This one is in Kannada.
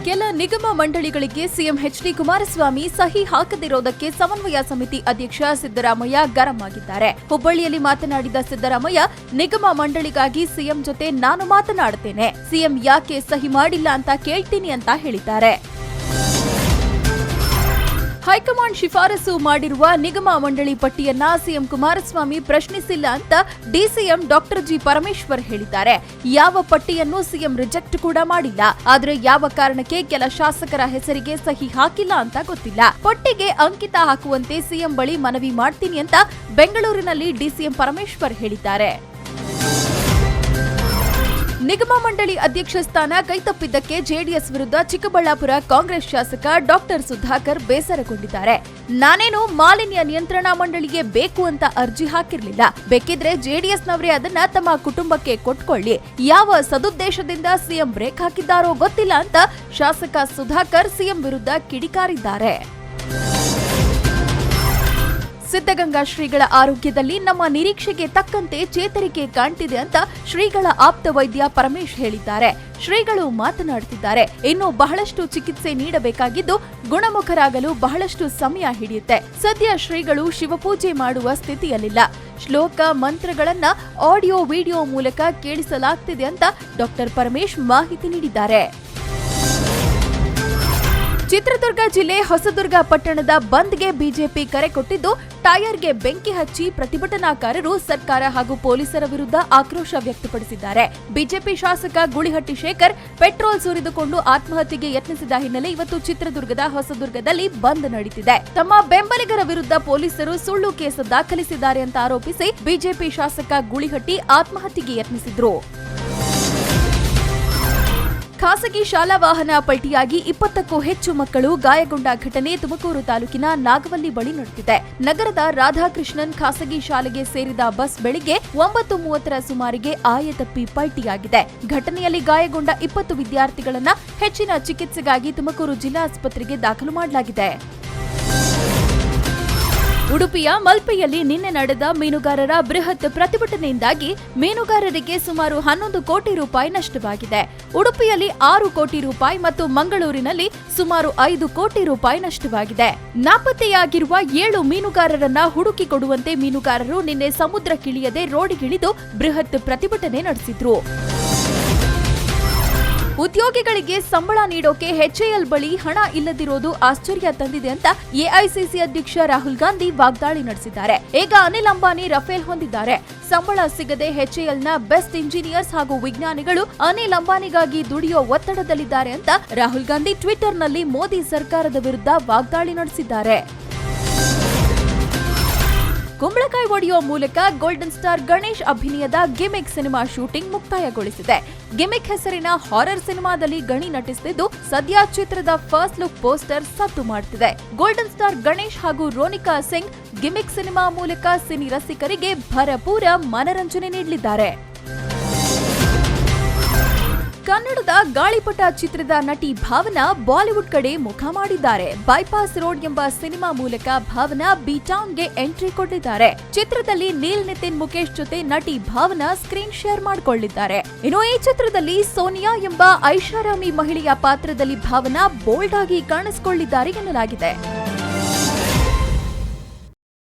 ಕೆಲ ನಿಗಮ ಮಂಡಳಿಗಳಿಗೆ ಸಿಎಂ ಎಚ್ಡಿ ಕುಮಾರಸ್ವಾಮಿ ಸಹಿ ಹಾಕದಿರೋದಕ್ಕೆ ಸಮನ್ವಯ ಸಮಿತಿ ಅಧ್ಯಕ್ಷ ಸಿದ್ದರಾಮಯ್ಯ ಗರಂ ಆಗಿದ್ದಾರೆ. ಹುಬ್ಬಳ್ಳಿಯಲ್ಲಿ ಮಾತನಾಡಿದ ಸಿದ್ದರಾಮಯ್ಯ, ನಿಗಮ ಮಂಡಳಿಗಾಗಿ ಸಿಎಂ ಜೊತೆ ನಾನು ಮಾತನಾಡುತ್ತೇನೆ, ಸಿಎಂ ಯಾಕೆ ಸಹಿ ಮಾಡಿಲ್ಲ ಅಂತ ಕೇಳ್ತೀನಿ ಅಂತ ಹೇಳಿದ್ದಾರೆ. ಹೈಕಮಾಂಡ್ ಶಿಫಾರಸು ಮಾಡಿರುವ ನಿಗಮ ಮಂಡಳಿ ಪಟ್ಟಿಯನ್ನ ಸಿಎಂ ಕುಮಾರಸ್ವಾಮಿ ಪ್ರಶ್ನಿಸಿಲ್ಲ ಅಂತ ಡಿಸಿಎಂ ಡಾಕ್ಟರ್ ಜಿ ಪರಮೇಶ್ವರ್ ಹೇಳಿದ್ದಾರೆ. ಯಾವ ಪಟ್ಟಿಯನ್ನು ಸಿಎಂ ರಿಜೆಕ್ಟ್ ಕೂಡ ಮಾಡಿಲ್ಲ, ಆದ್ರೆ ಯಾವ ಕಾರಣಕ್ಕೆ ಕೆಲ ಶಾಸಕರ ಹೆಸರಿಗೆ ಸಹಿ ಹಾಕಿಲ್ಲ ಅಂತ ಗೊತ್ತಿಲ್ಲ. ಪಟ್ಟಿಗೆ ಅಂಕಿತ ಹಾಕುವಂತೆ ಸಿಎಂ ಬಳಿ ಮನವಿ ಮಾಡ್ತೀನಿ ಅಂತ ಬೆಂಗಳೂರಿನಲ್ಲಿ ಡಿಸಿಎಂ ಪರಮೇಶ್ವರ್ ಹೇಳಿದ್ದಾರೆ. ನಿಗಮ ಮಂಡಳಿ ಅಧ್ಯಕ್ಷ ಸ್ಥಾನ ಕೈತಪ್ಪಿದ್ದಕ್ಕೆ ಜೆಡಿಎಸ್ ವಿರುದ್ಧ ಚಿಕ್ಕಬಳ್ಳಾಪುರ ಕಾಂಗ್ರೆಸ್ ಶಾಸಕ ಡಾಕ್ಟರ್ ಸುಧಾಕರ್ ಬೇಸರಗೊಂಡಿದ್ದಾರೆ. ನಾನೇನು ಮಾಲಿನ್ಯ ನಿಯಂತ್ರಣ ಮಂಡಳಿಗೆ ಬೇಕು ಅಂತ ಅರ್ಜಿ ಹಾಕಿರ್ಲಿಲ್ಲ, ಬೇಕಿದ್ರೆ ಜೆಡಿಎಸ್ನವರೇ ಅದನ್ನ ತಮ್ಮ ಕುಟುಂಬಕ್ಕೆ ಕೊಟ್ಕೊಳ್ಳಿ, ಯಾವ ಸದುದ್ದೇಶದಿಂದ ಸಿಎಂ ಬ್ರೇಕ್ ಹಾಕಿದ್ದಾರೋ ಗೊತ್ತಿಲ್ಲ ಅಂತ ಶಾಸಕ ಸುಧಾಕರ್ ಸಿಎಂ ವಿರುದ್ಧ ಕಿಡಿಕಾರಿದ್ದಾರೆ. ಸಿದ್ಧಗಂಗಾ ಶ್ರೀಗಳ ಆರೋಗ್ಯದಲ್ಲಿ ನಮ್ಮ ನಿರೀಕ್ಷೆಗೆ ತಕ್ಕಂತೆ ಚೇತರಿಕೆ ಕಾಣ್ತಿದೆ ಅಂತ ಶ್ರೀಗಳ ಆಪ್ತ ವೈದ್ಯ ಪರಮೇಶ್ ಹೇಳಿದ್ದಾರೆ. ಶ್ರೀಗಳು ಮಾತನಾಡುತ್ತಿದ್ದಾರೆ, ಇನ್ನು ಬಹಳಷ್ಟು ಚಿಕಿತ್ಸೆ ನೀಡಬೇಕಾಗಿದ್ದು ಗುಣಮುಖರಾಗಲು ಬಹಳಷ್ಟು ಸಮಯ ಹಿಡಿಯುತ್ತೆ. ಸದ್ಯ ಶ್ರೀಗಳು ಶಿವಪೂಜೆ ಮಾಡುವ ಸ್ಥಿತಿಯಲ್ಲಿಲ್ಲ. ಶ್ಲೋಕ ಮಂತ್ರಗಳನ್ನ ಆಡಿಯೋ ವಿಡಿಯೋ ಮೂಲಕ ಕೇಳಿಸಲಾಗ್ತಿದೆ ಅಂತ ಡಾಕ್ಟರ್ ಪರಮೇಶ್ ಮಾಹಿತಿ ನೀಡಿದ್ದಾರೆ. ಚಿತ್ರದುರ್ಗ ಜಿಲ್ಲೆ ಹೊಸದುರ್ಗ ಪಟ್ಟಣದ ಬಂದ್ಗೆ ಬಿಜೆಪಿ ಕರೆ ಕೊಟ್ಟಿದ್ದು, ಟೈರ್ಗೆ ಬೆಂಕಿ ಹಚ್ಚಿ ಪ್ರತಿಭಟನಾಕಾರರು ಸರ್ಕಾರ ಹಾಗೂ ಪೊಲೀಸರ ವಿರುದ್ಧ ಆಕ್ರೋಶ ವ್ಯಕ್ತಪಡಿಸಿದ್ದಾರೆ. ಬಿಜೆಪಿ ಶಾಸಕ ಗುಳಿಹಟ್ಟಿ ಶೇಖರ್ ಪೆಟ್ರೋಲ್ ಸುರಿದುಕೊಂಡು ಆತ್ಮಹತ್ಯೆಗೆ ಯತ್ನಿಸಿದ ಹಿನ್ನೆಲೆ ಇವತ್ತು ಚಿತ್ರದುರ್ಗದ ಹೊಸದುರ್ಗದಲ್ಲಿ ಬಂದ್ ನಡೆದಿದೆ. ತಮ್ಮ ಬೆಂಬಲಿಗರ ವಿರುದ್ಧ ಪೊಲೀಸರು ಸುಳ್ಳು ಕೇಸ್ ದಾಖಲಿಸಿದ್ದಾರೆ ಅಂತ ಆರೋಪಿಸಿ ಬಿಜೆಪಿ ಶಾಸಕ ಗುಳಿಹಟ್ಟಿ ಆತ್ಮಹತ್ಯೆಗೆ ಯತ್ನಿಸಿದ್ರು. ಖಾಸಗಿ ಶಾಲಾ ವಾಹನ ಪಲ್ಟಿಯಾಗಿ 20ಕ್ಕೂ ಹೆಚ್ಚು ಮಕ್ಕಳು ಗಾಯಗೊಂಡ ಘಟನೆ ತುಮಕೂರು ತಾಲೂಕಿನ ನಾಗವಲ್ಲಿ ಬಳಿ ನಡೆದಿದೆ. ನಗರದ ರಾಧಾಕೃಷ್ಣನ್ ಖಾಸಗಿ ಶಾಲೆಗೆ ಸೇರಿದ ಬಸ್ ಬೆಳಿಗ್ಗೆ 9:30 ಸುಮಾರಿಗೆ ಆಯತಪ್ಪಿ ಪಲ್ಟಿಯಾಗಿದೆ. ಘಟನೆಯಲ್ಲಿ ಗಾಯಗೊಂಡ 20 ವಿದ್ಯಾರ್ಥಿಗಳನ್ನ ಹೆಚ್ಚಿನ ಚಿಕಿತ್ಸೆಗಾಗಿ ತುಮಕೂರು ಜಿಲ್ಲಾಸ್ಪತ್ರೆಗೆ ದಾಖಲು ಮಾಡಲಾಗಿದೆ. ಉಡುಪಿಯ ಮಲ್ಪೆಯಲ್ಲಿ ನಿನ್ನೆ ನಡೆದ ಮೀನುಗಾರರ ಬೃಹತ್ ಪ್ರತಿಭಟನೆಯಿಂದಾಗಿ ಮೀನುಗಾರರಿಗೆ ಸುಮಾರು 11 ಕೋಟಿ ರೂಪಾಯಿ ನಷ್ಟವಾಗಿದೆ. ಉಡುಪಿಯಲ್ಲಿ 6 ಕೋಟಿ ರೂಪಾಯಿ ಮತ್ತು ಮಂಗಳೂರಿನಲ್ಲಿ ಸುಮಾರು 5 ಕೋಟಿ ರೂಪಾಯಿ ನಷ್ಟವಾಗಿದೆ. ನಾಪತ್ತೆಯಾಗಿರುವ 7 ಮೀನುಗಾರರನ್ನ ಹುಡುಕಿ ಕೊಡುವಂತೆ ಮೀನುಗಾರರು ನಿನ್ನೆ ಸಮುದ್ರಕ್ಕಿಳಿಯದೆ ರೋಡಿಗಿಳಿದು ಬೃಹತ್ ಪ್ರತಿಭಟನೆ ನಡೆಸಿದ್ರು. ಉದ್ಯೋಗಿಗಳಿಗೆ ಸಂಬಳ ನೀಡೋಕೆ ಎಚ್ಎಎಲ್ ಬಳಿ ಹಣ ಇಲ್ಲದಿರೋದು ಆಶ್ಚರ್ಯ ತಂದಿದೆ ಅಂತ ಎಐಸಿಸಿ ಅಧ್ಯಕ್ಷ ರಾಹುಲ್ ಗಾಂಧಿ ವಾಗ್ದಾಳಿ ನಡೆಸಿದ್ದಾರೆ. ಈಗ ಅನಿಲ್ ಅಂಬಾನಿ ರಫೇಲ್ ಹೊಂದಿದ್ದಾರೆ. ಸಂಬಳ ಸಿಗದೆ ಎಚ್ಎಎಲ್ನ ಬೆಸ್ಟ್ ಇಂಜಿನಿಯರ್ಸ್ ಹಾಗೂ ವಿಜ್ಞಾನಿಗಳು ಅನಿಲ್ ಅಂಬಾನಿಗಾಗಿ ದುಡಿಯೋ ಒತ್ತಡದಲ್ಲಿದ್ದಾರೆ ಅಂತ ರಾಹುಲ್ ಗಾಂಧಿ ಟ್ವಿಟರ್ನಲ್ಲಿ ಮೋದಿ ಸರ್ಕಾರದ ವಿರುದ್ಧ ವಾಗ್ದಾಳಿ ನಡೆಸಿದ್ದಾರೆ. ಕುಂಬಳಕಾಯಿ ಒಡೆಯುವ ಮೂಲಕ ಗೋಲ್ಡನ್ ಸ್ಟಾರ್ ಗಣೇಶ್ ಅಭಿನಯದ ಗಿಮಿಕ್ ಸಿನಿಮಾ ಶೂಟಿಂಗ್ ಮುಕ್ತಾಯಗೊಳಿಸಿದೆ. ಗಿಮಿಕ್ ಹೆಸರಿನ ಹಾರರ್ ಸಿನಿಮಾದಲ್ಲಿ ಗಣಿ ನಟಿಸುತ್ತಿದ್ದು, ಸದ್ಯ ಚಿತ್ರದ ಫಸ್ಟ್ ಲುಕ್ ಪೋಸ್ಟರ್ ಸದ್ದು ಮಾಡುತ್ತಿದೆ. ಗೋಲ್ಡನ್ ಸ್ಟಾರ್ ಗಣೇಶ್ ಹಾಗೂ ರೋನಿಕಾ ಸಿಂಗ್ ಗಿಮಿಕ್ ಸಿನಿಮಾ ಮೂಲಕ ಸಿನಿ ರಸಿಕರಿಗೆ ಭರಪೂರ ಮನರಂಜನೆ ನೀಡಲಿದ್ದಾರೆ. ಕನ್ನಡದ ಗಾಳಿಪಟ ಚಿತ್ರದ ನಟಿ ಭಾವನಾ ಬಾಲಿವುಡ್ ಕಡೆ ಮುಖ ಮಾಡಿದ್ದಾರೆ. ಬೈಪಾಸ್ ರೋಡ್ ಎಂಬ ಸಿನಿಮಾ ಮೂಲಕ ಭಾವನಾ ಬಿ ಟೌನ್ಗೆ ಎಂಟ್ರಿ ಕೊಟ್ಟಿದ್ದಾರೆ. ಚಿತ್ರದಲ್ಲಿ ನೀಲ್ ನಿತಿನ್ ಮುಖೇಶ್ ಜೊತೆ ನಟಿ ಭಾವನಾ ಸ್ಕ್ರೀನ್ ಶೇರ್ ಮಾಡಿಕೊಂಡಿದ್ದಾರೆ. ಇನ್ನು ಈ ಚಿತ್ರದಲ್ಲಿ ಸೋನಿಯಾ ಎಂಬ ಐಷಾರಾಮಿ ಮಹಿಳೆಯ ಪಾತ್ರದಲ್ಲಿ ಭಾವನಾ ಬೋಲ್ಡ್ ಆಗಿ ಕಾಣಿಸಿಕೊಂಡಿದ್ದಾರೆ ಎನ್ನಲಾಗಿದೆ.